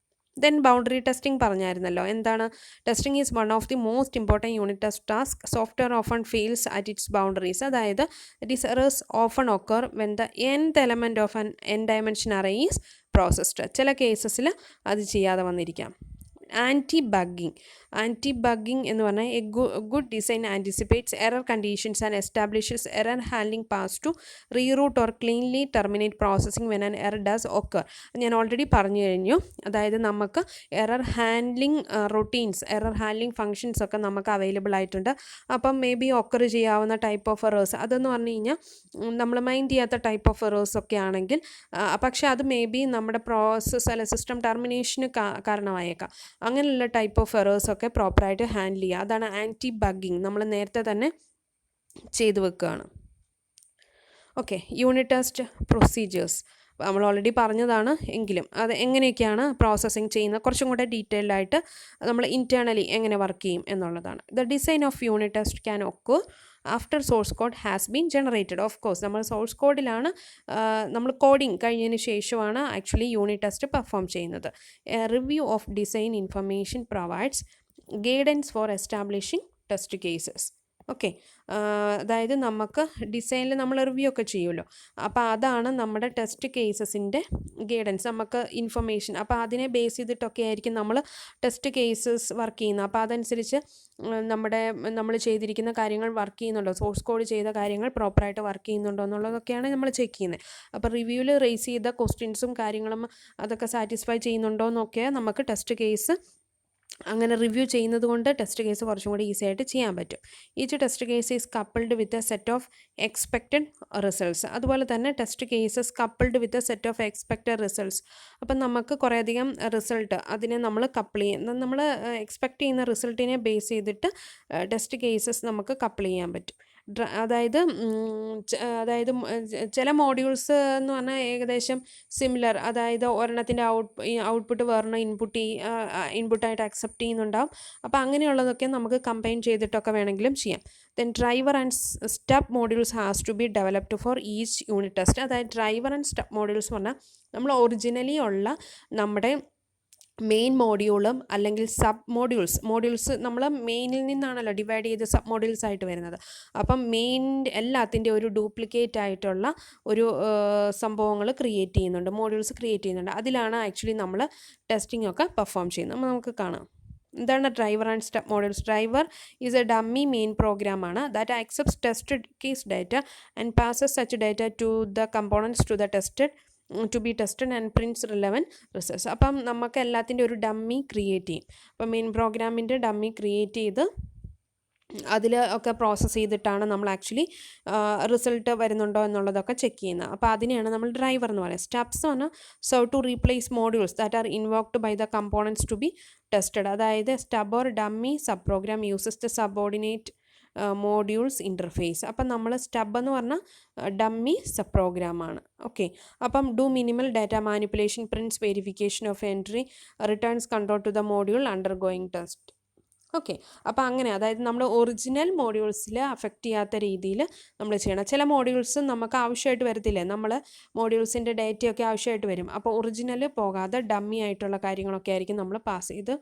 Speaker 1: Then boundary testing പറഞ്ഞായിരുന്നല്ലോ. എന്താണ്? Testing is one of the most important unit test task. Software often fails at its boundaries. അതായത് this errors often occur when the nth element of an n dimension array is processed. ചില കേസസിൽ അത് ചെയ്യാതെ വന്നിരിക്കാം. ആൻറ്റി ബഗ്ഗിങ് എന്ന് പറഞ്ഞാൽ a good design anticipates error conditions and establishes error handling paths to reroute or cleanly terminate processing when an error does occur. ഞാൻ ഓൾറെഡി പറഞ്ഞു കഴിഞ്ഞു. അതായത് നമുക്ക് error handling routines, error handling functions ഒക്കെ നമുക്ക് അവൈലബിൾ ആയിട്ടുണ്ട്. അപ്പം മേ ബി ഒക്കർ ചെയ്യാവുന്ന ടൈപ്പ് ഓഫ് എറേഴ്സ് അതെന്ന് പറഞ്ഞു കഴിഞ്ഞാൽ നമ്മൾ മൈൻഡ് ചെയ്യാത്ത ടൈപ്പ് ഓഫ് എറേഴ്സ് ഒക്കെ ആണെങ്കിൽ, പക്ഷേ അത് മേ ബി നമ്മുടെ പ്രോസസ്സ് അല്ല സിസ്റ്റം ടെർമിനേഷന് കാരണമായേക്കാം. അങ്ങനെയുള്ള ടൈപ്പ് ഓഫ് എറേഴ്സൊക്കെ പ്രോപ്പറായിട്ട് ഹാൻഡിൽ ചെയ്യുക. അതാണ് ആൻറ്റി ബഗ്ഗിങ്. നമ്മൾ നേരത്തെ തന്നെ ചെയ്തു വെക്കുകയാണ്. ഓക്കെ, യൂണിറ്റ് ടെസ്റ്റ് പ്രൊസീജിയേഴ്സ് നമ്മൾ ഓൾറെഡി പറഞ്ഞതാണ്. എങ്കിലും അത് എങ്ങനെയൊക്കെയാണ് പ്രോസസ്സിങ് ചെയ്യുന്നത് കുറച്ചും കൂടെ ഡീറ്റെയിൽഡ് ആയിട്ട് നമ്മൾ ഇൻറ്റേർണലി എങ്ങനെ വർക്ക് ചെയ്യും എന്നുള്ളതാണ്. The design of unit test can occur after source code has been generated. Of course നമ്മൾ സോഴ്സ് കോഡിലാണ് നമ്മൾ കോഡിങ് കഴിഞ്ഞതിന് ശേഷമാണ് ആക്ച്വലി യൂണിറ്റ് ടെസ്റ്റ് പെർഫോം ചെയ്യുന്നത്. A review of design information provides guidance four establishing test cases. Okay, അതായത് നമുക്ക് ഡിസൈനിൽ നമ്മൾ റിവ്യൂ ഒക്കെ ചെയ്യുമല്ലോ, അപ്പോൾ അതാണ് നമ്മുടെ ടെസ്റ്റ് കേസസിൻ്റെ ഗൈഡൻസ്, നമുക്ക് ഇൻഫർമേഷൻ. അപ്പോൾ അതിനെ ബേസ് ചെയ്തിട്ടൊക്കെ ആയിരിക്കും നമ്മൾ ടെസ്റ്റ് കേസസ് വർക്ക് ചെയ്യുന്നത്. അപ്പോൾ അതനുസരിച്ച് നമ്മൾ ചെയ്തിരിക്കുന്ന കാര്യങ്ങൾ വർക്ക് ചെയ്യുന്നുണ്ടോ, സോഴ്സ് കോഡ് ചെയ്ത കാര്യങ്ങൾ പ്രോപ്പറായിട്ട് വർക്ക് ചെയ്യുന്നുണ്ടോ എന്നുള്ളതൊക്കെയാണ് നമ്മൾ ചെക്ക് ചെയ്യുന്നത്. അപ്പോൾ റിവ്യൂവിൽ റേസ് ചെയ്ത ക്വസ്റ്റ്യൻസും കാര്യങ്ങളും അതൊക്കെ സാറ്റിസ്ഫൈ ചെയ്യുന്നുണ്ടോ എന്നൊക്കെ നമുക്ക് ടെസ്റ്റ് കേസ് അങ്ങനെ റിവ്യൂ ചെയ്യുന്നത് കൊണ്ട് ടെസ്റ്റ് കേസ് കുറച്ചും കൂടി ഈസി ആയിട്ട് ചെയ്യാൻ പറ്റും. Each test case is coupled with a set of expected results. അതുപോലെ തന്നെ test cases coupled with a set of expected results. അപ്പം നമുക്ക് കുറേയധികം റിസൾട്ട് അതിനെ നമ്മൾ കപ്പിൾ ചെയ്യും, നമ്മൾ എക്സ്പെക്റ്റ് ചെയ്യുന്ന റിസൾട്ടിനെ ബേസ് ചെയ്തിട്ട് ടെസ്റ്റ് കേസസ് നമുക്ക് കപ്പിൾ ചെയ്യാൻ പറ്റും. അതായത് ചില മോഡ്യൂൾസ് എന്ന് പറഞ്ഞാൽ ഏകദേശം സിമിലർ, അതായത് ഒരെണ്ണത്തിൻ്റെ ഔട്ട്പുട്ട് വേറെ ഇൻപുട്ടായിട്ട് അക്സെപ്റ്റ് ചെയ്യുന്നുണ്ടാവും. അപ്പോൾ അങ്ങനെയുള്ളതൊക്കെ നമുക്ക് കമ്പൈൻ ചെയ്തിട്ടൊക്കെ വേണമെങ്കിലും ചെയ്യാം. Then driver and step modules has to be developed for each unit test. അതായത് ഡ്രൈവർ ആൻഡ് സ്റ്റെപ്പ് മോഡ്യൂൾസ് പറഞ്ഞാൽ നമ്മൾ ഒറിജിനലി ഉള്ള നമ്മുടെ മെയിൻ മോഡ്യൂളും അല്ലെങ്കിൽ സബ് മോഡ്യൂൾസ് നമ്മൾ മെയിനിൽ നിന്നാണല്ലോ ഡിവൈഡ് ചെയ്ത് സബ് മോഡ്യൂൾസ് ആയിട്ട് വരുന്നത്. അപ്പം മെയിൻ എല്ലാത്തിൻ്റെ ഒരു ഡ്യൂപ്ലിക്കേറ്റ് ആയിട്ടുള്ള ഒരു സംഭവങ്ങൾ ക്രിയേറ്റ് ചെയ്യുന്നുണ്ട്, മോഡ്യൂൾസ് ക്രിയേറ്റ് ചെയ്യുന്നുണ്ട്. അതിലാണ് ആക്ച്വലി നമ്മൾ ടെസ്റ്റിംഗ് ഒക്കെ പെർഫോം ചെയ്യുന്നത്. നമുക്ക് കാണാം എന്താണ് driver and step modules. Driver is a dummy main പ്രോഗ്രാമാണ് that accepts tested case data and passes such data to the components to the tested to be tested and prints relevant results. അപ്പം നമുക്ക് എല്ലാത്തിൻ്റെ ഒരു ഡമ്മി ക്രിയേറ്റ് ചെയ്യും. അപ്പം മെയിൻ പ്രോഗ്രാമിൻ്റെ ഡമ്മി ക്രിയേറ്റ് ചെയ്ത് അതിൽ ഒക്കെ പ്രോസസ്സ് ചെയ്തിട്ടാണ് നമ്മൾ ആക്ച്വലി റിസൾട്ട് വരുന്നുണ്ടോ എന്നുള്ളതൊക്കെ ചെക്ക് ചെയ്യുന്നത്. അപ്പോൾ അതിനെയാണ് നമ്മൾ ഡ്രൈവർ എന്ന് പറയുന്നത്. സ്റ്റെപ്സ് ആണ് serve to replace modules that are invoked by the components to be tested. അതായത് stub or dummy sub program uses the subordinate modules interface. അപ്പം നമ്മൾ സ്റ്റബ് എന്ന് പറഞ്ഞാൽ ഡമ്മി സബ് പ്രോഗ്രാമാണ്. ഓക്കെ, അപ്പം do minimal data manipulation, prints verification of entry, returns control to the module undergoing test. Okay, അപ്പോൾ അങ്ങനെ അതായത് നമ്മൾ ഒറിജിനൽ മോഡ്യൂൾസിൽ അഫക്റ്റ് ചെയ്യാത്ത രീതിയിൽ നമ്മൾ ചെയ്യണം. ചില മോഡ്യൂൾസ് നമുക്ക് ആവശ്യമായിട്ട് വരത്തില്ലേ, നമ്മൾ മോഡ്യൂൾസിൻ്റെ ഡേറ്റയൊക്കെ ആവശ്യമായിട്ട് വരും. അപ്പോൾ ഒറിജിനൽ പോകാതെ ഡമ്മി ആയിട്ടുള്ള കാര്യങ്ങളൊക്കെ ആയിരിക്കും നമ്മൾ പാസ് ചെയ്ത്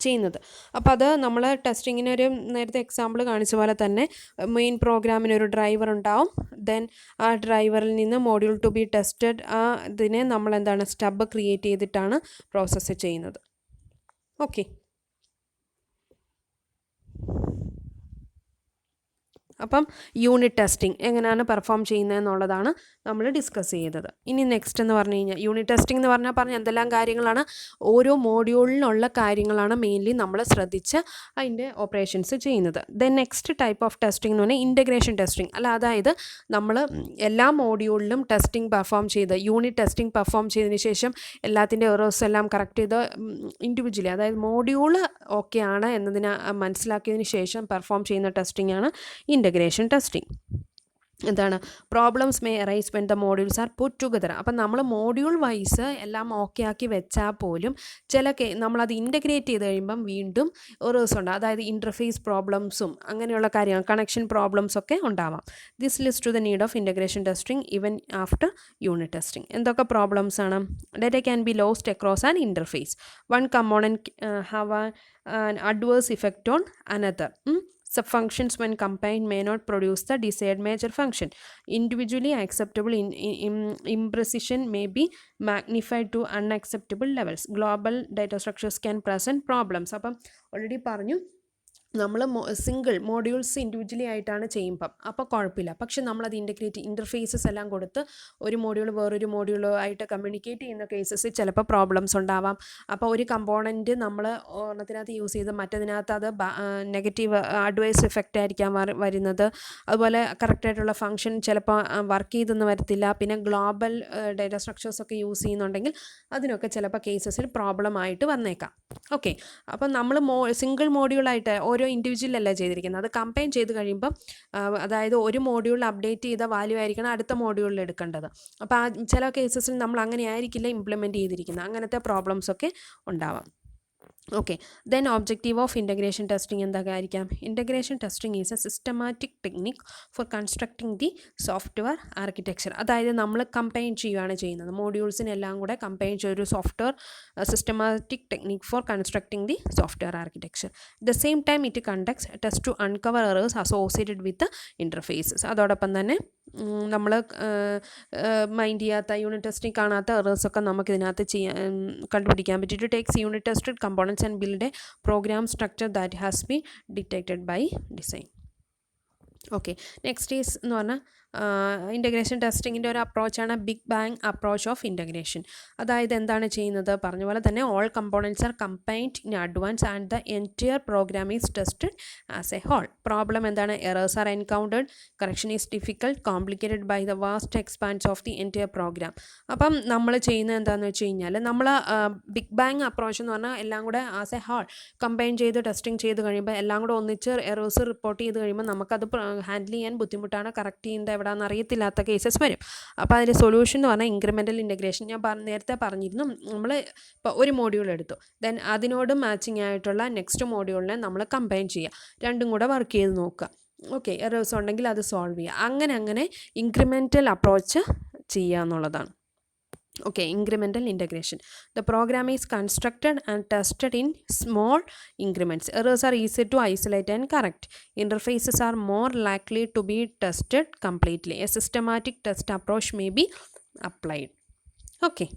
Speaker 1: ചെയ്യുന്നത്. അപ്പോൾ അത് നമ്മൾ ടെസ്റ്റിങ്ങിനൊരു നേരത്തെ എക്സാമ്പിൾ കാണിച്ച പോലെ തന്നെ മെയിൻ പ്രോഗ്രാമിനൊരു ഡ്രൈവർ ഉണ്ടാവും. ദെൻ ആ ഡ്രൈവറിൽ നിന്ന് മോഡ്യൂൾ ടു ബി ടെസ്റ്റഡ് ഇതിനെ നമ്മൾ എന്താണ് സ്റ്റബ് ക്രിയേറ്റ് ചെയ്തിട്ടാണ് പ്രോസസ്സ് ചെയ്യുന്നത്. ഓക്കെ, അപ്പം യൂണിറ്റ് ടെസ്റ്റിംഗ് എങ്ങനെയാണ് പെർഫോം ചെയ്യുന്നത് എന്നുള്ളതാണ് നമ്മൾ ഡിസ്കസ് ചെയ്തത്. ഇനി നെക്സ്റ്റ് എന്ന് പറഞ്ഞു കഴിഞ്ഞാൽ യൂണിറ്റ് ടെസ്റ്റിംഗ് എന്ന് പറഞ്ഞാൽ എന്തെല്ലാം കാര്യങ്ങളാണ്, ഓരോ മോഡ്യൂളിനുള്ള കാര്യങ്ങളാണ് മെയിൻലി നമ്മൾ ശ്രദ്ധിച്ച് അതിൻ്റെ ഓപ്പറേഷൻസ് ചെയ്യുന്നത്. Then next type of testing എന്ന് പറഞ്ഞാൽ ഇൻ്റഗ്രേഷൻ ടെസ്റ്റിംഗ്. അതായത് നമ്മൾ എല്ലാ മോഡ്യൂളിലും ടെസ്റ്റിംഗ് പെർഫോം ചെയ്ത് യൂണിറ്റ് ടെസ്റ്റിംഗ് പെർഫോം ചെയ്തതിന് ശേഷം എല്ലാത്തിൻ്റെ എറേഴ്സ് എല്ലാം കറക്റ്റ് ചെയ്ത് ഇൻഡിവിജ്വലി അതായത് മോഡ്യൂൾ ഓക്കെ ആണ് എന്നതിനെ മനസ്സിലാക്കിയതിന് ശേഷം പെർഫോം ചെയ്യുന്ന ടെസ്റ്റിംഗ് ആണ് ഇൻ്റഗ്രേഷൻ ടെസ്റ്റിംഗ്. എന്താണ് problems may arise when the modules R puttu together. അപ്പം നമ്മൾ മോഡ്യൂൾ വൈസ് എല്ലാം ഓക്കെ ആക്കി വെച്ചാൽ പോലും നമ്മളത് ഇൻ്റഗ്രേറ്റ് ചെയ്ത് കഴിയുമ്പം വീണ്ടും എറേഴ്സ് ഉണ്ട്. അതായത് ഇൻ്റർഫേസ് പ്രോബ്ലംസും അങ്ങനെയുള്ള കാര്യങ്ങൾ, കണക്ഷൻ പ്രോബ്ലംസൊക്കെ ഉണ്ടാവാം. This list to the need of integration testing even after unit testing. എന്തൊക്കെ പ്രോബ്ലംസ് ആണ്? Data can be lost across an interface. One component have an adverse effect on another. Subfunctions when combined may not produce the desired major function. Individually acceptable imprecision may be magnified to unacceptable levels. Global data structures can present problems. അപ്പം ഓൾറെഡി പറഞ്ഞു നമ്മൾ സിംഗിൾ മോഡ്യൂൾസ് ഇൻഡിവിജ്വലി ആയിട്ടാണ് ചെയ്യുമ്പം അപ്പോൾ കുഴപ്പമില്ല. പക്ഷെ നമ്മളത് ഇൻ്റർഫേസസ് എല്ലാം കൊടുത്ത് ഒരു മോഡ്യൂൾ വേറൊരു മോഡ്യൂളുമായിട്ട് കമ്മ്യൂണിക്കേറ്റ് ചെയ്യുന്ന കേസസ് ചിലപ്പോൾ പ്രോബ്ലംസ് ഉണ്ടാവാം. അപ്പോൾ ഒരു കമ്പോണൻറ്റ് നമ്മൾ ഒരെണ്ണത്തിനകത്ത് യൂസ് ചെയ്ത് മറ്റതിനകത്ത് അത് നെഗറ്റീവ് അഡ്വേഴ്സ് ഇഫക്റ്റ് ആയിരിക്കാം വരുന്നത്. അതുപോലെ കറക്റ്റായിട്ടുള്ള ഫംഗ്ഷൻ ചിലപ്പോൾ വർക്ക് ചെയ്തെന്ന് വരത്തില്ല. പിന്നെ ഗ്ലോബൽ ഡേറ്റ സ്ട്രക്ചേഴ്സൊക്കെ യൂസ് ചെയ്യുന്നുണ്ടെങ്കിൽ അതിനൊക്കെ ചിലപ്പോൾ കേസസിൽ പ്രോബ്ലം ആയിട്ട് വന്നേക്കാം. ഓക്കെ, അപ്പം നമ്മൾ സിംഗിൾ മോഡ്യൂളായിട്ട് ഓരോ ഇൻഡിവിജ്വൽ അല്ല ചെയ്തിരിക്കുന്നത്, അത് കമ്പൈൻ ചെയ്ത് കഴിയുമ്പം അതായത് ഒരു മോഡ്യൂളിൽ അപ്ഡേറ്റ് ചെയ്ത വാല്യൂ ആയിരിക്കണം അടുത്ത മോഡ്യൂളിൽ എടുക്കേണ്ടത്. അപ്പോൾ ചില കേസസിൽ നമ്മൾ അങ്ങനെ ആയിരിക്കില്ല ഇംപ്ലിമെൻറ്റ് ചെയ്തിരിക്കുന്നത്. അങ്ങനത്തെ പ്രോബ്ലംസൊക്കെ ഉണ്ടാവാം. Okay, then objective of integration testing എന്തായിരിക്കാം? Integration testing is a systematic technique for constructing the software architecture. അതായത് നമ്മൾ കമ്പൈൻ ചെയ്യുകയാണ് ചെയ്യുന്നത്, മോഡ്യൂൾസിനെല്ലാം കൂടെ കമ്പൈൻ ചെയ്തൊരു software systematic technique for constructing the software architecture. The same time it conducts test to uncover errors associated with interfaces. അതോടൊപ്പം തന്നെ നമ്മൾ മൈൻഡ് ചെയ്യാത്ത യൂണിറ്റ് ടെസ്റ്റിംഗ് കാണാത്ത എറേഴ്സൊക്കെ നമുക്ക് ഇതിനകത്ത് കണ്ടുപിടിക്കാൻ പറ്റും. It takes unit tested components and build a program structure that has been detected by design. Okay, next is എന്ന് പറഞ്ഞാൽ ഇൻ്റഗ്രേഷൻ ടെസ്റ്റിങ്ങിൻ്റെ ഒരു അപ്രോച്ചാണ് big bang approach of integration. അതായത് എന്താണ് ചെയ്യുന്നത്, പറഞ്ഞ പോലെ തന്നെ all components are combined in advance and the entire program is tested as a whole. Problem എന്താണ്, errors are encountered, correction is difficult, complicated by the vast expanse of the entire program. അപ്പം നമ്മൾ ചെയ്യുന്നത് എന്താണെന്ന് വെച്ച് കഴിഞ്ഞാൽ, നമ്മൾ ബിഗ് ബാങ് അപ്രോച്ച് എന്ന് പറഞ്ഞാൽ എല്ലാം കൂടെ ആസ് എ ഹോൾ കമ്പൈൻ ചെയ്ത് ടെസ്റ്റിംഗ് ചെയ്ത് കഴിയുമ്പോൾ എല്ലാം കൂടെ ഒന്നിച്ച് എറേഴ്സ് റിപ്പോർട്ട് ചെയ്ത് കഴിയുമ്പോൾ നമുക്കത് ഹാൻഡിൽ ചെയ്യാൻ ബുദ്ധിമുട്ടാണ്, കറക്റ്റ് ചെയ്യുന്നത് എവിടെയാണെന്ന് അറിയത്തില്ലാത്ത കേസസ് വരും. അപ്പോൾ അതിൻ്റെ സൊല്യൂഷൻ എന്ന് പറഞ്ഞാൽ ഇൻക്രിമെൻ്റൽ ഇൻ്റഗ്രേഷൻ. ഞാൻ നേരത്തെ പറഞ്ഞിരുന്നു, നമ്മൾ ഇപ്പോൾ ഒരു മോഡ്യൂൾ എടുത്തു, ദെൻ അതിനോട് മാച്ചിങ് ആയിട്ടുള്ള നെക്സ്റ്റ് മോഡ്യൂളിനെ നമ്മൾ കമ്പൈൻ ചെയ്യുക, രണ്ടും കൂടെ വർക്ക് ചെയ്ത് നോക്കുക. ഓക്കെ, എറേഴ്സ് ഉണ്ടെങ്കിൽ അത് സോൾവ് ചെയ്യുക. അങ്ങനെ ഇൻക്രിമെൻ്റൽ അപ്രോച്ച് ചെയ്യുക എന്നുള്ളതാണ്. Okay, incremental integration. The program is constructed and tested in small increments. Errors are easy to isolate and correct. Interfaces are more likely to be tested completely. A systematic test approach may be applied. Okay.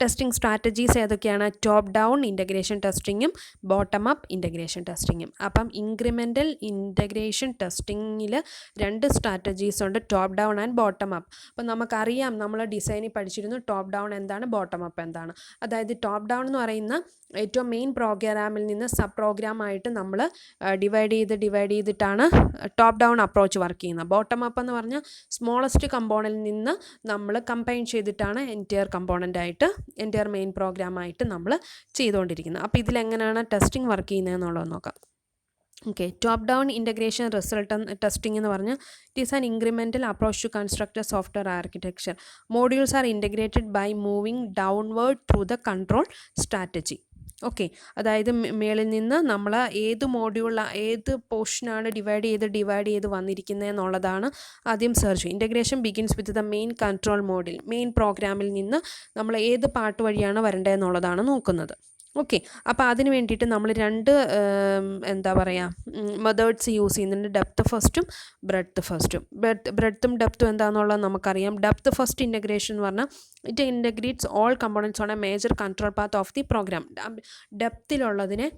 Speaker 1: Testing strategies ഏതൊക്കെയാണ്, ടോപ്പ് ഡൗൺ ഇൻ്റഗ്രേഷൻ ടെസ്റ്റിങ്ങും ബോട്ടം അപ്പ് ഇൻ്റഗ്രേഷൻ ടെസ്റ്റിങ്ങും. അപ്പം ഇൻക്രിമെൻ്റൽ ഇൻ്റഗ്രേഷൻ ടെസ്റ്റിങ്ങിൽ രണ്ട് സ്ട്രാറ്റജീസ് ഉണ്ട്, top down and bottom up. അപ്പം നമുക്കറിയാം, നമ്മൾ ഡിസൈനിൽ പഠിച്ചിരുന്നു ടോപ്പ് ഡൗൺ എന്താണ്, ബോട്ടം അപ്പ് എന്താണ്. അതായത് ടോപ്പ് ഡൗൺ എന്ന് പറയുന്ന ഏറ്റവും മെയിൻ പ്രോഗ്രാമിൽ നിന്ന് സബ് പ്രോഗ്രാമായിട്ട് നമ്മൾ ഡിവൈഡ് ചെയ്തിട്ടാണ് ടോപ്പ് ഡൗൺ അപ്രോച്ച് വർക്ക് ചെയ്യുന്നത്. ബോട്ടം അപ്പ് എന്ന് പറഞ്ഞാൽ സ്മോളസ്റ്റ് കമ്പോണൻറ്റിൽ നിന്ന് നമ്മൾ കമ്പൈൻ ചെയ്തിട്ടാണ് എൻറ്റയർ മെയിൻ പ്രോഗ്രാമായിട്ട് നമ്മൾ ചെയ്തുകൊണ്ടിരിക്കുന്നത്. അപ്പോൾ ഇതിലെങ്ങനെയാണ് ടെസ്റ്റിംഗ് വർക്ക് ചെയ്യുന്നതെന്നുള്ളത് നോക്കാം. Okay, top down integration result testing എന്ന് പറഞ്ഞാൽ it is an incremental approach to construct a software architecture. Modules are integrated by moving downward through the control strategy. Okay, അതായത് മേളിൽ നിന്ന് നമ്മൾ ഏത് ഏത് പോർഷനാണ് ഡിവൈഡ് ചെയ്ത് വന്നിരിക്കുന്നത് എന്നുള്ളതാണ് ആദ്യം search. Integration begins with the main control module. Main പ്രോഗ്രാമിൽ നിന്ന് നമ്മൾ ഏത് പാർട്ട് വഴിയാണ് വരേണ്ടതെന്നുള്ളതാണ് നോക്കുന്നത്. ഓക്കെ, അപ്പോൾ അതിന് വേണ്ടിയിട്ട് നമ്മൾ രണ്ട് മെത്തേഡ്സ് യൂസ് ചെയ്യുന്നുണ്ട്, ഡെപ്ത് ഫസ്റ്റും ബ്രെഡ്ത്ത് ഫസ്റ്റും. ബ്രെഡ്ത്തും ഡെപ്ത്തും എന്താണെന്നുള്ളത് നമുക്കറിയാം. ഡെപ്ത് ഫസ്റ്റ് ഇൻ്റഗ്രേഷൻ എന്ന് പറഞ്ഞാൽ it integrates all components on a major control path of the program. ഡെപ്തിലുള്ളതിനെ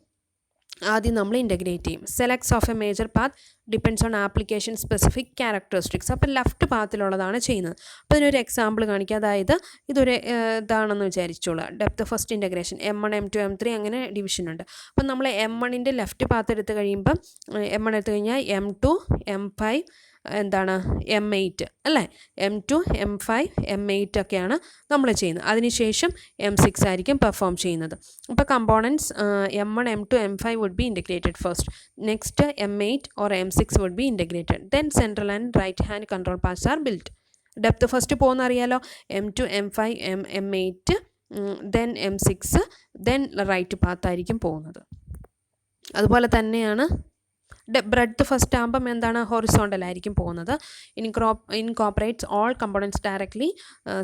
Speaker 1: ആദ്യം നമ്മൾ ഇൻ്റഗ്രേറ്റ് ചെയ്യും. Selects of a major path depends on application specific characteristics. അപ്പോൾ ലെഫ്റ്റ് പാത്തിലുള്ളതാണ് ചെയ്യുന്നത്. അപ്പോൾ ഇതിനൊരു എക്സാമ്പിൾ കാണിക്കുക. അതായത് ഇതൊരു ഇതാണെന്ന് വിചാരിച്ചോളൂ, depth first integration M1 M2 M3 അങ്ങനെ ഡിവിഷൻ ഉണ്ട്. അപ്പം നമ്മൾ M1ൻ്റെ ലെഫ്റ്റ് പാത്ത് എടുത്ത് കഴിയുമ്പം M1 എടുത്തു കഴിഞ്ഞാൽ M2 M5 M8 അല്ലേ, M2 M5 M8 ഒക്കെയാണ് നമ്മൾ ചെയ്യുന്നത്. അതിനുശേഷം M6 ആയിരിക്കും പെർഫോം ചെയ്യുന്നത്. അപ്പോൾ components M1 M2 M5 would be integrated first. Next M8 or M6 would be integrated. Then central and right hand control paths are built. Depth first പോകുന്ന അറിയാലോ, M2 M5 M8 then M6 then right path ആയിരിക്കും പോകുന്നത്. അതുപോലെ തന്നെയാണ് ബ്രെഡ്ത്ത് ഫസ്റ്റ് ആകുമ്പം എന്താണ്, ഹൊറിസോണ്ടൽ ആയിരിക്കും പോകുന്നത്. Incorporates all components directly,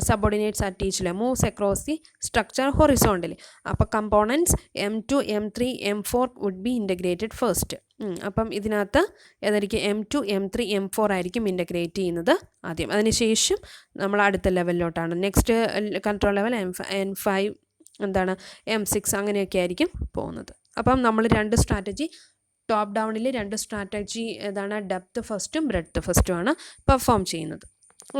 Speaker 1: subordinates at each layer, moves across the structure horizontally. അപ്പോൾ components M2 M3 M4 would be integrated first. അപ്പം ഇതിനകത്ത് ഏതായിരിക്കും M2 M3 M4 ആയിരിക്കും ഇൻ്റഗ്രേറ്റ് ചെയ്യുന്നത് ആദ്യം. അതിനുശേഷം നമ്മൾ അടുത്ത ലെവലിലോട്ടാണ്, next control level M5 M6 അങ്ങനെയൊക്കെ ആയിരിക്കും പോകുന്നത്. അപ്പം നമ്മൾ രണ്ട് സ്ട്രാറ്റജി, ടോപ്പ് ഡൗണിൽ രണ്ട് സ്ട്രാറ്റജി ഡെപ്ത് ഫസ്റ്റും ബ്രെഡ്ത്ത് ഫസ്റ്റുമാണ് പെർഫോം ചെയ്യുന്നത്.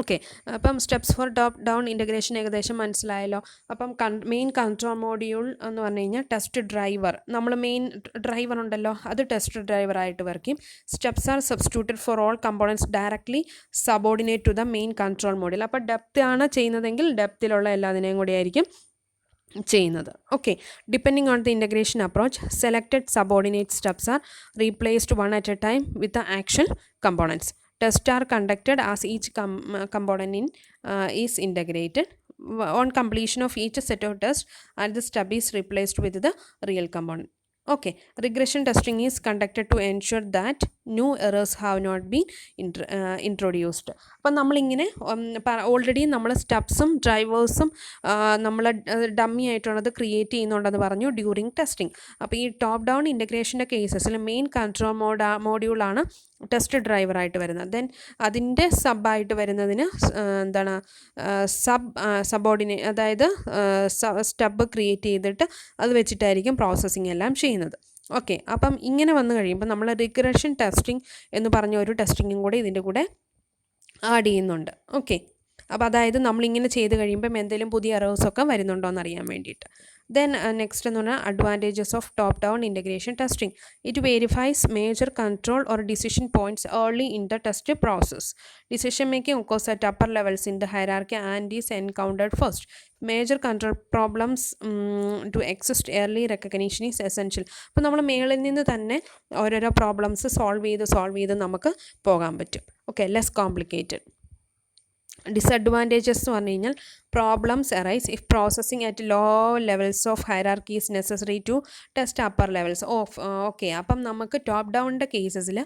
Speaker 1: ഓക്കെ, അപ്പം steps for top down integration ഏകദേശം മനസ്സിലായല്ലോ. അപ്പം മെയിൻ കൺട്രോൾ മോഡ്യൂൾ എന്ന് പറഞ്ഞു കഴിഞ്ഞാൽ ടെസ്റ്റ് ഡ്രൈവർ, നമ്മൾ മെയിൻ ഡ്രൈവർ ഉണ്ടല്ലോ, അത് ടെസ്റ്റ് ഡ്രൈവറായിട്ട് വർക്ക് ചെയ്യും. Steps are substituted for all components directly subordinate to the main control module. അപ്പോൾ ഡെപ്ത് ആണ് ചെയ്യുന്നതെങ്കിൽ ഡെപ്തിലുള്ള എല്ലാതിനെയും കൂടി ആയിരിക്കും ചെയ്യുന്നത്. Okay, depending on the integration approach selected subordinate steps are replaced one at A time with the actual components. Tests are conducted as each component is integrated. on completion of each set of tests and the stub is replaced with the real component. Okay, regression testing is conducted to ensure that new errors have not been introduced. അപ്പം നമ്മളിങ്ങനെ ഓൾറെഡി നമ്മൾ സ്റ്റബ്സും ഡ്രൈവേഴ്സും നമ്മൾ ഡമ്മി ആയിട്ടുള്ളത് ക്രിയേറ്റ് ചെയ്യുന്നുണ്ടെന്ന് പറഞ്ഞു ഡ്യൂറിങ് ടെസ്റ്റിംഗ്. അപ്പോൾ ഈ ടോപ്പ് ഡൗൺ ഇൻ്റഗ്രേഷൻ്റെ കേസസിൽ മെയിൻ കൺട്രോൾ മോഡ്യൂളാണ് ടെസ്റ്റ് ഡ്രൈവറായിട്ട് വരുന്നത്. ദെൻ അതിൻ്റെ സബായിട്ട് വരുന്നതിന് എന്താണ് സബോർഡിനേറ്റ്, അതായത് സ്റ്റബ് ക്രിയേറ്റ് ചെയ്തിട്ട് അത് വെച്ചിട്ടായിരിക്കും പ്രോസസ്സിങ് എല്ലാം ചെയ്യുന്നത്. ഓക്കെ, അപ്പം ഇങ്ങനെ വന്നു കഴിയുമ്പോൾ നമ്മൾ റിഗ്രഷൻ ടെസ്റ്റിംഗ് എന്ന് പറഞ്ഞ ഒരു ടെസ്റ്റിങ്ങും കൂടെ ഇതിൻ്റെ കൂടെ ആഡ് ചെയ്യുന്നുണ്ട്. ഓക്കെ, അപ്പോൾ അതായത് നമ്മളിങ്ങനെ ചെയ്ത് കഴിയുമ്പം എന്തെങ്കിലും പുതിയ എറേഴ്സൊക്കെ വരുന്നുണ്ടോ എന്ന് അറിയാൻ വേണ്ടിയിട്ട്. ദെൻ നെക്സ്റ്റ് എന്ന് പറഞ്ഞാൽ advantages of top down integration testing. It verifies major control or decision points early in the test process. Decision making occurs at upper levels in the hierarchy and is encountered first. Major control problems to exist early recognition is essential. അപ്പോൾ നമ്മൾ മേളിൽ നിന്ന് തന്നെ ഓരോരോ പ്രോബ്ലംസ് സോൾവ് ചെയ്ത് നമുക്ക് പോകാൻ പറ്റും. Okay, less complicated. ഡിസഡ്വാൻറ്റേജസ് എന്ന് പറഞ്ഞു കഴിഞ്ഞാൽ problems arise if processing at low levels of hierarchy is necessary to test upper levels of. Okay, അപ്പം നമുക്ക് ടോപ്പ് ഡൗണിൻ്റെ കേസസിൽ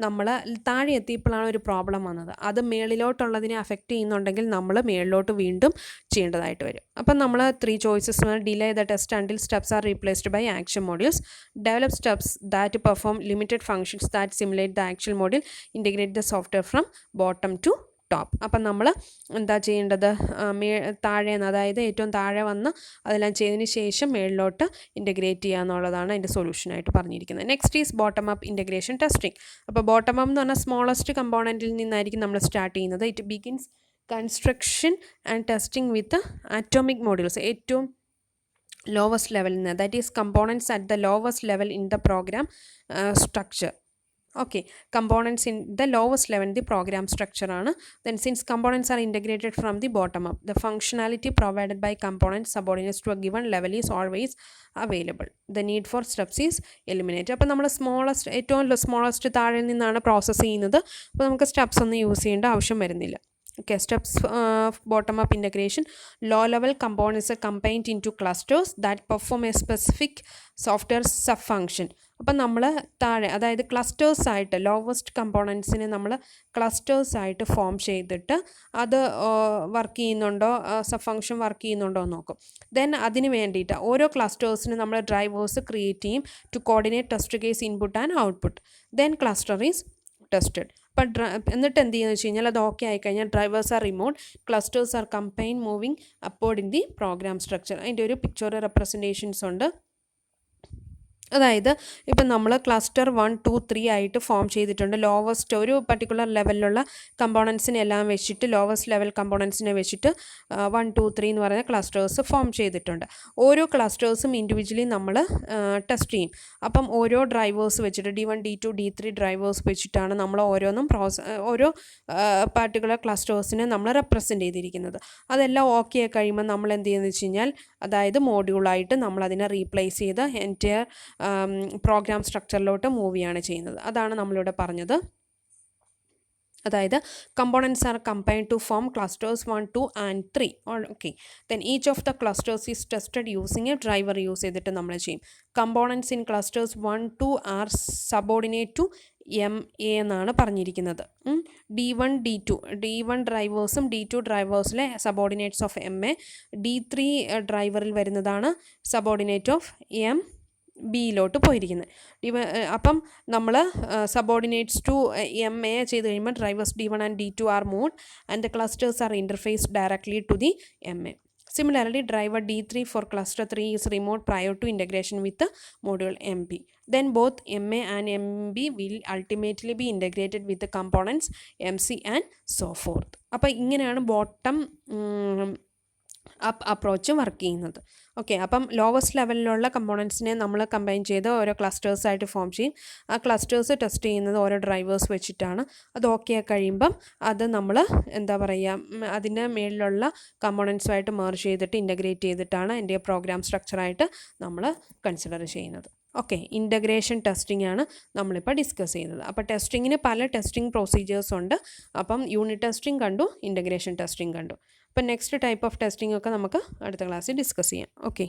Speaker 1: നമ്മൾ താഴെ എത്തിയപ്പോഴാണ് ഒരു പ്രോബ്ലം വന്നത്, അത് മേളിലോട്ടുള്ളതിനെ അഫക്റ്റ് ചെയ്യുന്നുണ്ടെങ്കിൽ നമ്മൾ മേളിലോട്ട് വീണ്ടും ചെയ്യേണ്ടതായിട്ട് വരും. അപ്പം നമ്മൾ 3 choices: delay the test until steps are replaced by action modules, develop steps that perform limited functions that simulate the actual module, integrate the software from bottom to top. അപ്പം നമ്മൾ എന്താ ചെയ്യേണ്ടത്, താഴേന്ന്, അതായത് ഏറ്റവും താഴെ വന്ന് അതെല്ലാം ചെയ്തതിന് ശേഷം മേളിലോട്ട് ഇൻറ്റഗ്രേറ്റ് ചെയ്യുക എന്നുള്ളതാണ് അതിൻ്റെ സൊല്യൂഷനായിട്ട് പറഞ്ഞിരിക്കുന്നത്. Next is bottom up integration testing. അപ്പോൾ ബോട്ടം അപ്പ് എന്ന് പറഞ്ഞാൽ സ്മോളസ്റ്റ് കമ്പോണൻറ്റിൽ നിന്നായിരിക്കും നമ്മൾ സ്റ്റാർട്ട് ചെയ്യുന്നത്. It begins construction and testing with atomic modules, ഏറ്റവും ലോവസ്റ്റ് ലെവലിൽ നിന്ന്, that is components at the lowest level in the program structure. Okay, components in the lowest level the program structure ആണ്. Then since components are integrated from the bottom up, the functionality provided by components subordinates to a given level is always available. The need for steps is eliminated. അപ്പോൾ നമ്മൾ ഏറ്റവും സ്മോളസ്റ്റ് താഴെ നിന്നാണ് പ്രോസസ്സ് ചെയ്യുന്നത്. അപ്പോൾ നമുക്ക് സ്റ്റെപ്സ് ഒന്നും യൂസ് ചെയ്യേണ്ട ആവശ്യം വരുന്നില്ല. Okay, steps bottom up integration. Low level components are combined into clusters that perform a specific software sub function. അപ്പം നമ്മൾ താഴെ, അതായത് ക്ലസ്റ്റേഴ്സായിട്ട് ലോവസ്റ്റ് കമ്പോണൻസിനെ നമ്മൾ ക്ലസ്റ്റേഴ്സായിട്ട് ഫോം ചെയ്തിട്ട് അത് വർക്ക് ചെയ്യുന്നുണ്ടോ, സബ് ഫങ്ഷൻ വർക്ക് ചെയ്യുന്നുണ്ടോ എന്ന് നോക്കും. ദെൻ അതിന് വേണ്ടിയിട്ട് ഓരോ ക്ലസ്റ്റേഴ്സിന് നമ്മൾ ഡ്രൈവേഴ്സ് ക്രിയേറ്റ് ചെയ്യും to coordinate test case input and output. Then cluster is tested. അപ്പം എന്നിട്ട് എന്ത് ചെയ്യുന്നത് വെച്ച് കഴിഞ്ഞാൽ അത് ഓക്കെ ആയിക്കഴിഞ്ഞാൽ drivers are removed, clusters are combine moving upward in the program structure. അതിൻ്റെ ഒരു പിക്ചർ റെപ്രസെൻറ്റേഷൻസ് ഉണ്ട്. അതായത് ഇപ്പം നമ്മൾ ക്ലസ്റ്റർ 1, 2, 3 ആയിട്ട് ഫോം ചെയ്തിട്ടുണ്ട്. ലോവസ്റ്റ് ഒരു പർട്ടിക്കുലർ ലെവലിലുള്ള കമ്പോണൻസിനെ എല്ലാം വെച്ചിട്ട്, ലോവസ്റ്റ് ലെവൽ കമ്പോണൻസിനെ വെച്ചിട്ട് 1, 2, 3 എന്ന് പറയുന്ന ക്ലസ്റ്റേഴ്സ് ഫോം ചെയ്തിട്ടുണ്ട്. ഓരോ ക്ലസ്റ്റേഴ്സും ഇൻഡിവിജ്വലി നമ്മൾ ടെസ്റ്റ് ചെയ്യും. അപ്പം ഓരോ ഡ്രൈവേഴ്സ് വെച്ചിട്ട് D1, D2, D3 ഡ്രൈവേഴ്സ് വെച്ചിട്ടാണ് നമ്മൾ ഓരോന്നും ഓരോ പർട്ടിക്കുലർ ക്ലസ്റ്റേഴ്സിനെ നമ്മൾ റെപ്രസെൻ്റ് ചെയ്തിരിക്കുന്നത്. അതെല്ലാം ഓക്കെ ആയി കഴിയുമ്പോൾ നമ്മൾ എന്ത് ചെയ്യുന്നത് വെച്ച് കഴിഞ്ഞാൽ, അതായത് മോഡ്യൂളായിട്ട് നമ്മളതിനെ റീപ്ലേസ് ചെയ്ത് എൻറ്റയർ പ്രോഗ്രാം സ്ട്രക്ചറിലോട്ട് മൂവ് ചെയ്യാണ് ചെയ്യുന്നത്. അതാണ് നമ്മളിവിടെ പറഞ്ഞത്. അതായത് components are combined to form clusters 1, 2 and 3. Okay, then each of the clusters is tested using a driver use ചെയ്തിട്ട് നമ്മൾ ചെയ്യും. Components in clusters 1, 2 are subordinate to MA എന്നാണ് പറഞ്ഞിരിക്കുന്നത്. D1, D1 ഡ്രൈവേഴ്സും D2 ഡ്രൈവേഴ്സിലെ സബോർഡിനേറ്റ്സ് ഓഫ് MA, D3 ഡ്രൈവറിൽ വരുന്നതാണ് സബോർഡിനേറ്റ് ഓഫ് ബിയിലോട്ട് പോയിരിക്കുന്നത്. അപ്പം നമ്മൾ സബോർഡിനേറ്റ്സ് ടു MA ചെയ്ത് കഴിയുമ്പോൾ drivers D1 and D2 are moved and the clusters are interfaced directly to the MA. Similarly, driver D3 for cluster 3 is remote prior to integration with the module MB. Then both MA and MB will ultimately be integrated with the components MC and so forth. അപ്പോൾ ഇങ്ങനെയാണ് ബോട്ടം അപ്പ് അപ്രോച്ച് വർക്ക് ചെയ്യുന്നത്. ഓക്കെ, അപ്പം ലോവസ്റ്റ് ലെവലിലുള്ള കമ്പോണൻസിനെ നമ്മൾ കമ്പൈൻ ചെയ്ത് ഓരോ ക്ലസ്റ്റേഴ്സായിട്ട് ഫോം ചെയ്യും. ആ ക്ലസ്റ്റേഴ്സ് ടെസ്റ്റ് ചെയ്യുന്നത് ഓരോ ഡ്രൈവേഴ്സ് വെച്ചിട്ടാണ്. അത് ഓക്കെ ആയി കഴിയുമ്പം അത് നമ്മൾ എന്താ പറയുക, അതിൻ്റെ മേളിലുള്ള കമ്പോണൻസുമായിട്ട് മെർജ് ചെയ്തിട്ട് ഇൻ്റഗ്രേറ്റ് ചെയ്തിട്ടാണ് എൻ്റെ പ്രോഗ്രാം സ്ട്രക്ചറായിട്ട് നമ്മൾ കൺസിഡർ ചെയ്യുന്നത്. ഓക്കെ, ഇൻ്റഗ്രേഷൻ ടെസ്റ്റിംഗ് ആണ് നമ്മളിപ്പോൾ ഡിസ്കസ് ചെയ്യുന്നത്. അപ്പോൾ ടെസ്റ്റിങ്ങിന് പല ടെസ്റ്റിംഗ് പ്രൊസീജിയേഴ്സ് ഉണ്ട്. അപ്പം യൂണിറ്റ് ടെസ്റ്റിംഗ് കണ്ടു, ഇൻ്റഗ്രേഷൻ ടെസ്റ്റിംഗ് കണ്ടു. അപ്പോൾ നെക്സ്റ്റ് ടൈപ്പ് ഓഫ് ടെസ്റ്റിംഗ് ഒക്കെ നമുക്ക് അടുത്ത ക്ലാസ്സിൽ ഡിസ്കസ് ചെയ്യാം. ഓക്കെ.